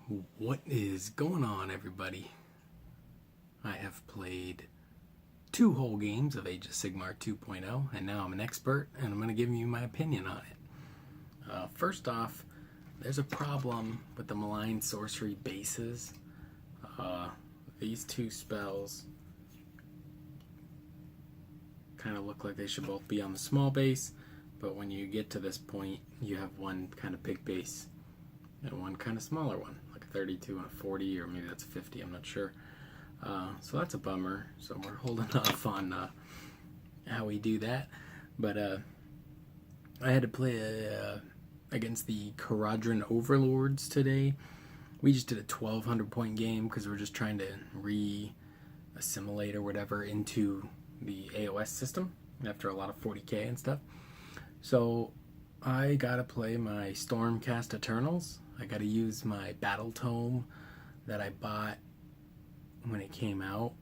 What is going on, everybody? I have played 2 whole games of Age of Sigmar 2.0, and now I'm an expert, and I'm going to give you my opinion on it. First off, there's a problem with the malign sorcery bases. These 2 spells kind of look like they should both be on the small base, but when you get to this point, you have one kind of big base and one kind of smaller one, like a 32 and a 40, or maybe that's a 50, I'm not sure. So that's a bummer. So we're holding off on how we do that. But I had to play against the Caradron Overlords today. We just did a 1,200 point game because we're just trying to re-assimilate or whatever into the AOS system after a lot of 40k and stuff. So I gotta play my Stormcast Eternals. I gotta use my Battle Tome that I bought when it came out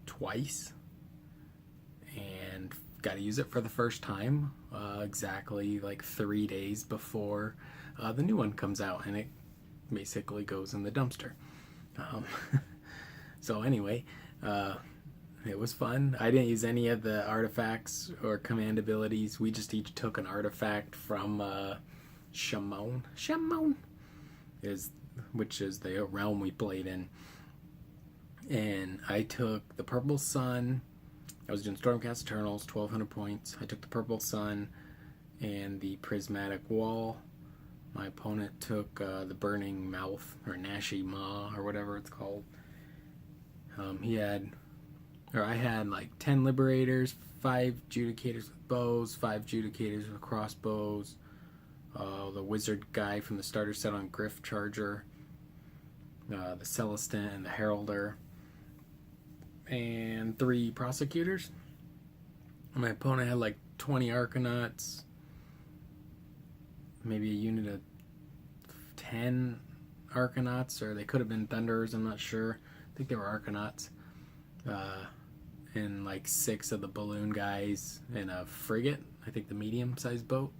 twice, and got to use it for the first time exactly like 3 days before the new one comes out, and it basically goes in the dumpster. So anyway, it was fun. I didn't use any of the artifacts or command abilities. We just each took an artifact from Shamon, which is the realm we played in. And I took the Purple Sun. I was doing Stormcast Eternals, 1,200 points. I took the Purple Sun and the Prismatic Wall. My opponent took the Burning Mouth, or Nashi Ma, or whatever it's called. I had like 10 Liberators, 5 Judicators with bows, 5 Judicators with crossbows, the Wizard guy from the starter set on Griff Charger, the Celestin and the Heralder, and 3 Prosecutors. My opponent had like 20 Arcanauts, maybe a unit of 10 Arcanauts, or they could have been Thunderers, I'm not sure. I think they were Arcanauts. And like 6 of the balloon guys in a frigate, I think the medium-sized boat.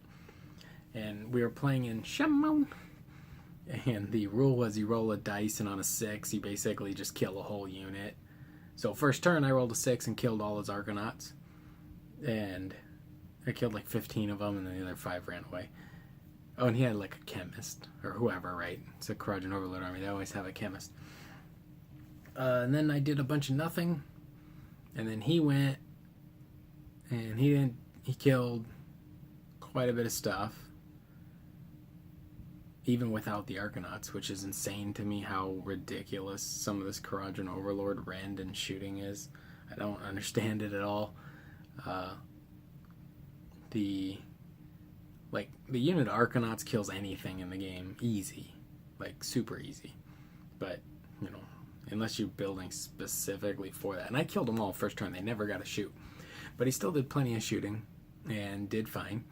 And we were playing in Shamon. And the rule was you roll a dice, and on a 6, you basically just kill a whole unit. So first turn, I rolled a 6 and killed all his Arcanauts. And I killed like 15 of them, and then the other 5 ran away. Oh, and he had like a chemist, or whoever, right? It's a Caradron Overlord army. They always have a chemist. And then I did a bunch of nothing. And then he went, and he killed quite a bit of stuff, even without the Arcanauts, which is insane to me how ridiculous some of this Caradron Overlord rend and shooting is. I don't understand it at all. The unit of Arcanauts kills anything in the game easy, like super easy, but unless you're building specifically for that. And I killed them all first turn. They never got to shoot, but he still did plenty of shooting and did fine.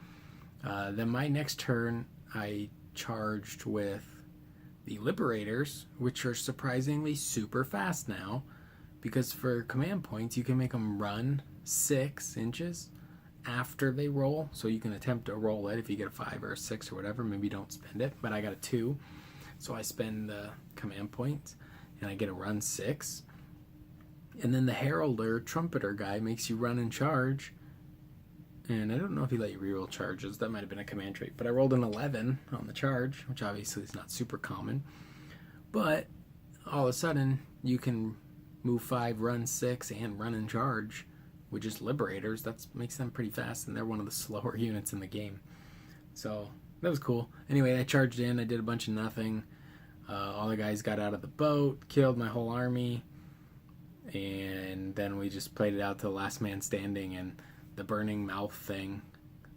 Then my next turn, I charged with the Liberators, which are surprisingly super fast now, because for command points you can make them run 6 inches after they roll, so you can attempt to roll it. If you get a 5 or a 6 or whatever, maybe don't spend it, but I got a 2, so I spend the command points and I get a run 6. And then the Heralder Trumpeter guy makes you run and charge, and I don't know if he let you reroll charges. That might have been a command trait, but I rolled an 11 on the charge, which obviously is not super common. But all of a sudden, you can move 5, run 6, and run and charge with just Liberators. That makes them pretty fast, and they're one of the slower units in the game. So that was cool. Anyway, I charged in. I did a bunch of nothing. All the guys got out of the boat, killed my whole army, and then we just played it out to the last man standing, and the Burning Mouth thing,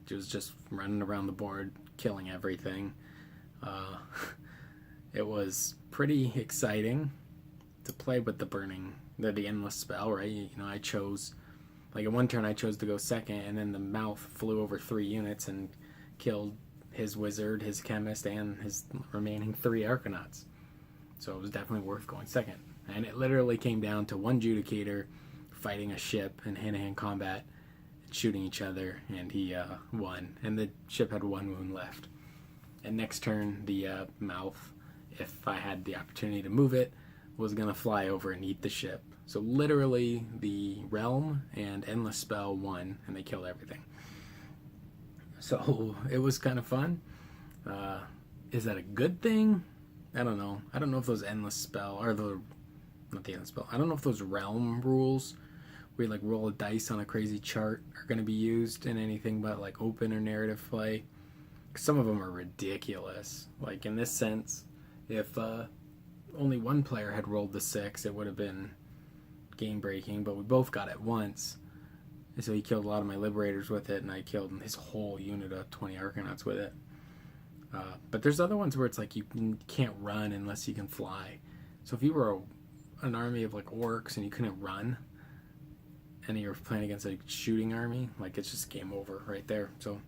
which was just running around the board, killing everything. It was pretty exciting to play with the endless spell, right? I chose, like in one turn I chose to go second, and then the Mouth flew over 3 units and killed his Wizard, his Chemist, and his remaining 3 Arcanauts. So it was definitely worth going second. And it literally came down to 1 Judicator fighting a ship in hand-to-hand combat, shooting each other, and he won. And the ship had 1 wound left. And next turn, the Mouth if I had the opportunity to move it, was going to fly over and eat the ship. So literally the Realm and Endless Spell won, and they killed everything. So it was kind of fun. Is that a good thing? I don't know. I don't know if those Endless Spell, or not the Endless Spell, I don't know if those Realm rules, where you like roll a dice on a crazy chart, are going to be used in anything but like open or narrative play. Some of them are ridiculous. Like in this sense, if only one player had rolled the 6, it would have been game breaking, but we both got it once. And so he killed a lot of my Liberators with it, and I killed his whole unit of 20 Arcanauts with it. But there's other ones where it's like you can't run unless you can fly. So if you were an army of like orcs and you couldn't run, and you were playing against a shooting army, like it's just game over right there. So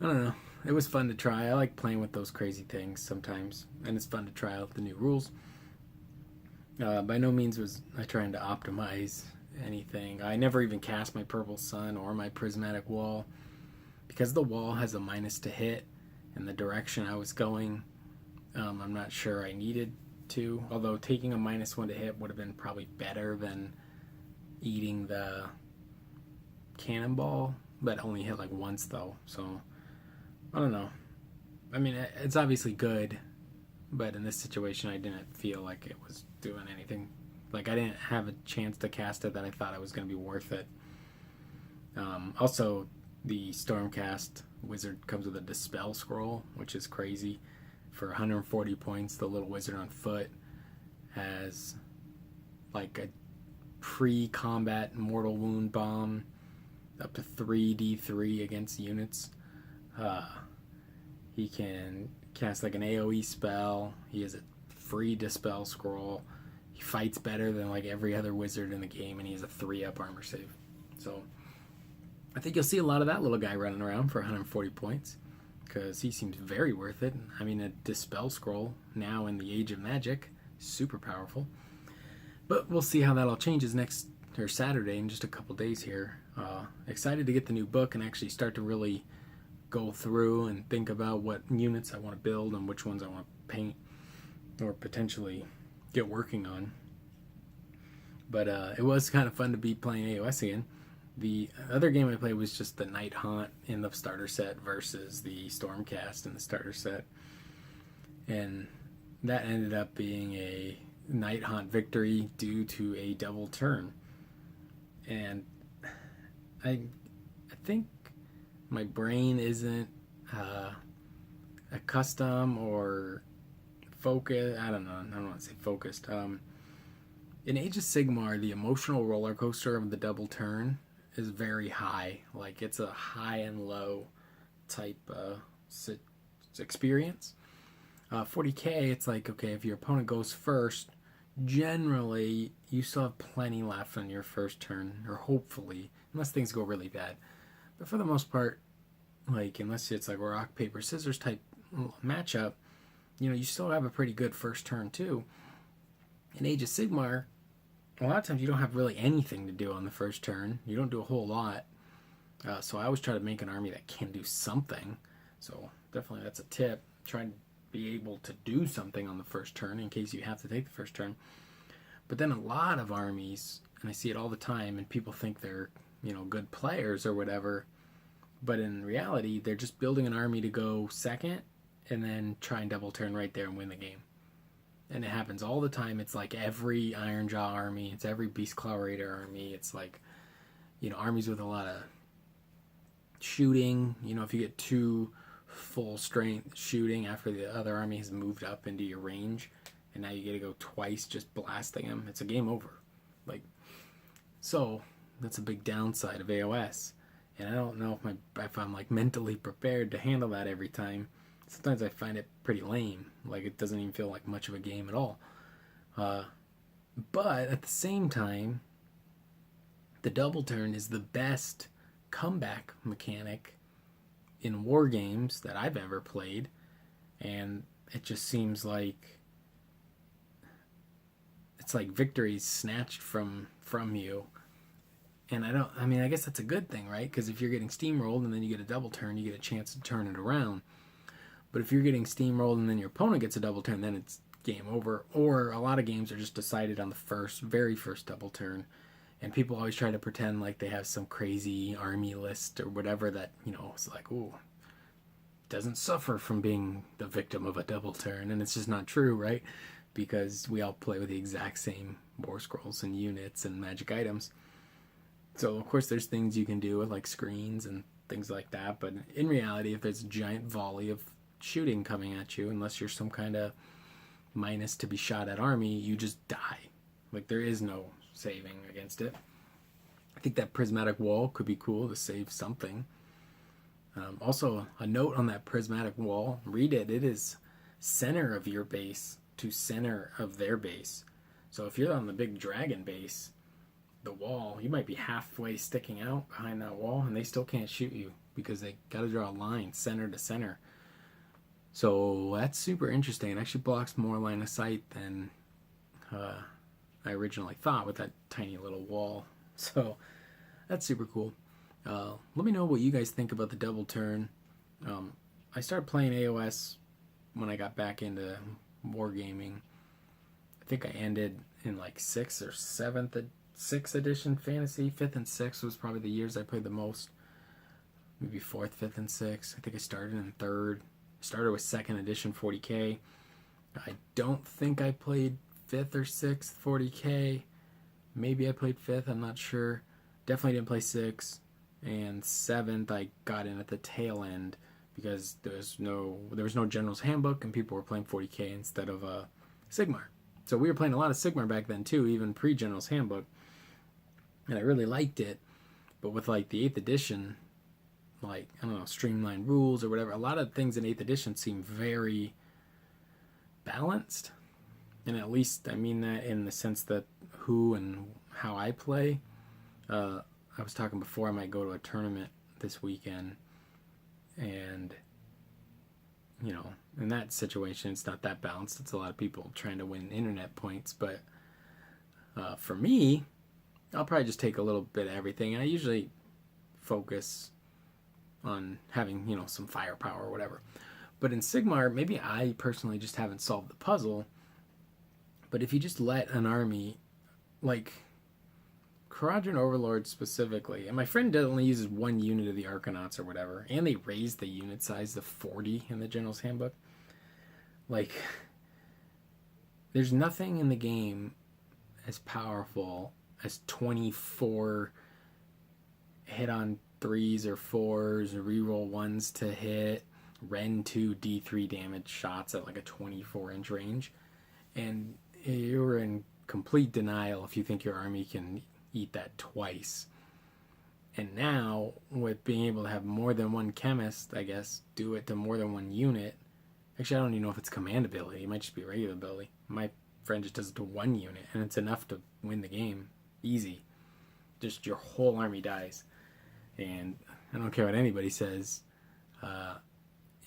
I don't know. It was fun to try. I like playing with those crazy things sometimes, and it's fun to try out the new rules. By no means was I trying to optimize anything. I never even cast my Purple Sun or my Prismatic Wall, because the wall has a minus to hit, and the direction I was going, I'm not sure I needed to. Although taking a -1 to hit would have been probably better than eating the cannonball, but only hit like once though. So I don't know. I mean, it's obviously good, but in this situation, I didn't feel like it was doing anything. Like I didn't have a chance to cast it that I thought it was going to be worth it. Also, the Stormcast wizard comes with a Dispel Scroll, which is crazy. For 140 points, the little wizard on foot has like a pre-combat mortal wound bomb, up to 3d3 against units. He can cast like an AoE spell. He has a free Dispel Scroll. He fights better than like every other wizard in the game, and he has a 3-up armor save. So I think you'll see a lot of that little guy running around for 140 points, because he seems very worth it. I mean, a Dispel Scroll now in the Age of Magic, super powerful. But we'll see how that all changes next or Saturday in just a couple days here. Excited to get the new book and actually start to really go through and think about what units I want to build and which ones I want to paint or potentially get working on. But it was kind of fun to be playing AOS again. The other game I played was just the Night Haunt in the starter set versus the Stormcast in the starter set. And that ended up being a Night Haunt victory due to a double turn. And I think my brain isn't accustomed or focused. I don't know. I don't want to say focused. In Age of Sigmar, the emotional roller coaster of the double turn is very high. Like it's a high and low type experience. 40k, it's like, okay, if your opponent goes first, generally you still have plenty left on your first turn, or hopefully, unless things go really bad. But for the most part, like unless it's like a rock paper scissors type matchup, you know, you still have a pretty good first turn too. In Age of Sigmar, a lot of times you don't have really anything to do on the first turn. You don't do a whole lot. So I always try to make an army that can do something. So definitely that's a tip. Try and be able to do something on the first turn in case you have to take the first turn. But then a lot of armies, and I see it all the time, and people think they're, you know, good players or whatever, but in reality they're just building an army to go second and then try and double turn right there and win the game. And it happens all the time. It's like every Ironjaw army, it's every Beastclaw Raider army, it's like, you know, armies with a lot of shooting. You know, if you get 2 full strength shooting after the other army has moved up into your range, and now you get to go twice just blasting them, it's a game over. Like, so that's a big downside of AOS, and I don't know if I'm like mentally prepared to handle that every time. Sometimes I find it pretty lame. Like it doesn't even feel like much of a game at all. But at the same time, the double turn is the best comeback mechanic in war games that I've ever played, and it just seems like it's like victories snatched from you. And I guess that's a good thing, right? Because if you're getting steamrolled and then you get a double turn, you get a chance to turn it around. But if you're getting steamrolled and then your opponent gets a double turn, then it's game over. Or a lot of games are just decided on the very first double turn. And people always try to pretend like they have some crazy army list or whatever that, it's like, ooh, doesn't suffer from being the victim of a double turn. And it's just not true, right? Because we all play with the exact same war scrolls and units and magic items. So, of course, there's things you can do with like screens and things like that. But in reality, if there's a giant volley of shooting coming at you, unless you're some kind of minus to be shot at army, you just die. Like, there is no saving against it. I think that prismatic wall could be cool to save something. Also, a note on that prismatic wall, read it. It is center of your base to center of their base. So if you're on the big dragon base, the wall, you might be halfway sticking out behind that wall and they still can't shoot you because they got to draw a line center to center. So that's super interesting. It actually blocks more line of sight than I originally thought with that tiny little wall. So that's super cool. Let me know what you guys think about the double turn. I started playing AOS when I got back into wargaming. I think I ended in like 6th or 6th edition fantasy. 5th and 6th was probably the years I played the most. Maybe 4th, 5th, and 6th. I think I started in 3rd. Started with 2nd edition 40k. I don't think I played 5th or 6th 40k. Maybe I played 5th, I'm not sure. Definitely didn't play 6th. And 7th I got in at the tail end because there was no General's Handbook and people were playing 40k instead of Sigmar. So we were playing a lot of Sigmar back then too, even pre-General's Handbook. And I really liked it. But with like the 8th edition, like, I don't know, streamlined rules or whatever, a lot of things in 8th edition seem very balanced. And at least I mean that in the sense that who and how I play. I was talking before I might go to a tournament this weekend, and in that situation it's not that balanced. It's a lot of people trying to win internet points, but for me, I'll probably just take a little bit of everything, and I usually focus on having some firepower or whatever. But in Sigmar, maybe I personally just haven't solved the puzzle, but if you just let an army like Quadrant Overlord specifically, and my friend only uses 1 unit of the Arcanauts or whatever, and they raised the unit size to 40 in the General's Handbook. Like, there's nothing in the game as powerful as 24 hit on 3s or 4s, or reroll 1s to hit, Ren 2 D3 damage shots at like a 24-inch range. And you're in complete denial if you think your army can eat that twice. And now, with being able to have more than one chemist, I guess, do it to more than one unit. Actually, I don't even know if it's command ability. It might just be regular ability. My friend just does it to 1 unit, and it's enough to win the game. Easy. Just your whole army dies. And I don't care what anybody says.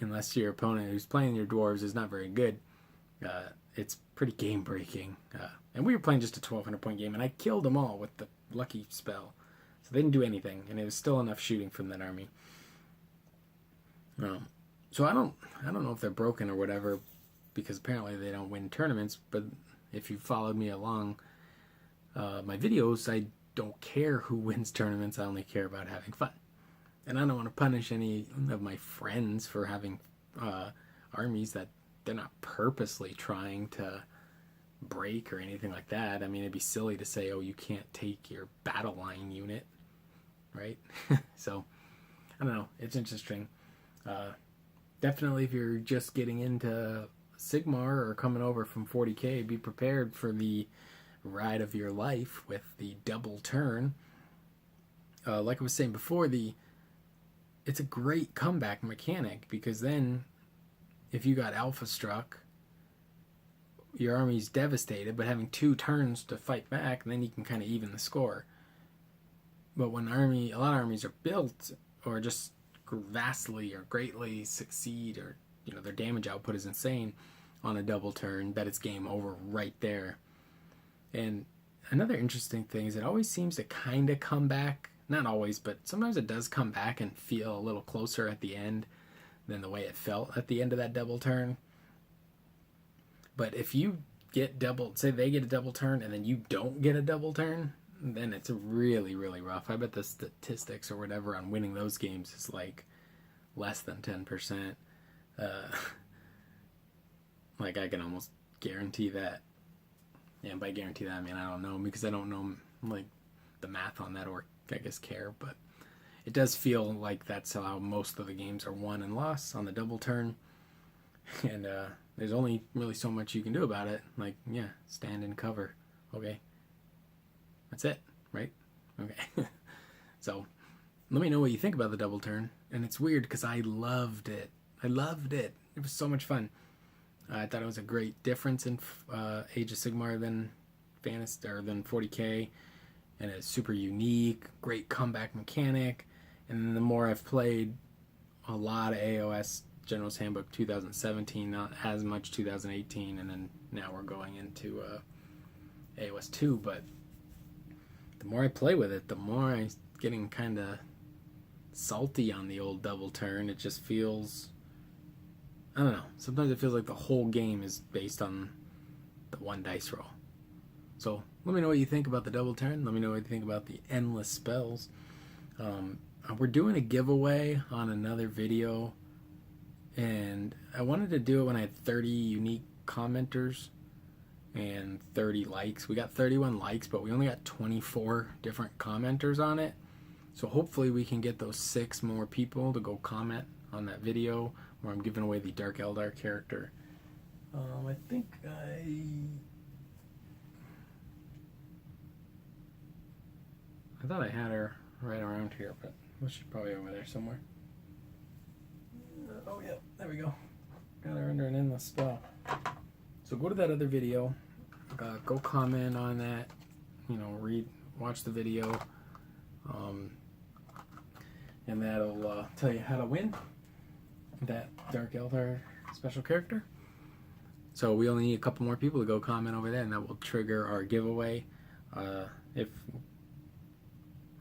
Unless your opponent who's playing your dwarves is not very good, it's pretty game breaking. And we were playing just a 1,200 point game, and I killed them all with the lucky spell. So they didn't do anything, and it was still enough shooting from that army. So I don't know if they're broken or whatever, because apparently they don't win tournaments. But if you followed me along my videos, I don't care who wins tournaments. I only care about having fun. And I don't want to punish any of my friends for having armies that they're not purposely trying to break or anything like that. I mean, it'd be silly to say, oh, you can't take your battle line unit, right? So, I don't know. It's interesting. Definitely, if you're just getting into Sigmar or coming over from 40k, be prepared for the ride of your life with the double turn. Like I was saying before, it's a great comeback mechanic, because then if you got alpha struck, your army's devastated, but having 2 turns to fight back, then you can kind of even the score. But when a lot of armies are built, or just vastly or greatly succeed, or their damage output is insane on a double turn, that it's game over right there. And another interesting thing is it always seems to kind of come back. Not always, but sometimes it does come back and feel a little closer at the end than the way it felt at the end of that double turn. But if you get double, say they get a double turn and then you don't get a double turn, then it's really, really rough. I bet the statistics or whatever on winning those games is like less than 10%. Like I can almost guarantee that. Yeah, and by guarantee that I mean I don't know, because I don't know like the math on that, or I guess care, but it does feel like that's how most of the games are won and lost, on the double turn. And there's only really so much you can do about it. Like, yeah, stand and cover. Okay. That's it, right? Okay. So, let me know what you think about the double turn. And it's weird because I loved it. It was so much fun. I thought it was a great difference in Age of Sigmar than Fantasy, or than 40k, and it's super unique, great comeback mechanic. And then the more I've played, a lot of AOS General's Handbook 2017, not as much 2018, and then now we're going into AOS 2. But the more I play with it, the more I'm getting kind of salty on the old double turn. It just feels, I don't know, sometimes it feels like the whole game is based on the one dice roll. So let me know what you think about the double turn. Let me know what you think about the endless spells. We're doing a giveaway on another video, and I wanted to do it when I had 30 unique commenters and 30 likes. We got 31 likes, but we only got 24 different commenters on it. So hopefully we can get those 6 more people to go comment on that video where I'm giving away the Dark Eldar character. I think I thought I had her right around here, but she's probably over there somewhere. Oh yeah, there we go. Got her under an endless spell. So go to that other video, go comment on that, watch the video, and that'll tell you how to win that Dark Eldar special character. So we only need a couple more people to go comment over there, and that will trigger our giveaway.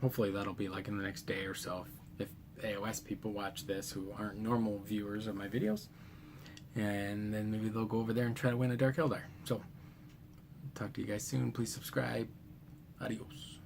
Hopefully that'll be like in the next day or so, if AOS people watch this who aren't normal viewers of my videos. And then maybe they'll go over there and try to win a Dark Eldar. So, talk to you guys soon. Please subscribe. Adios.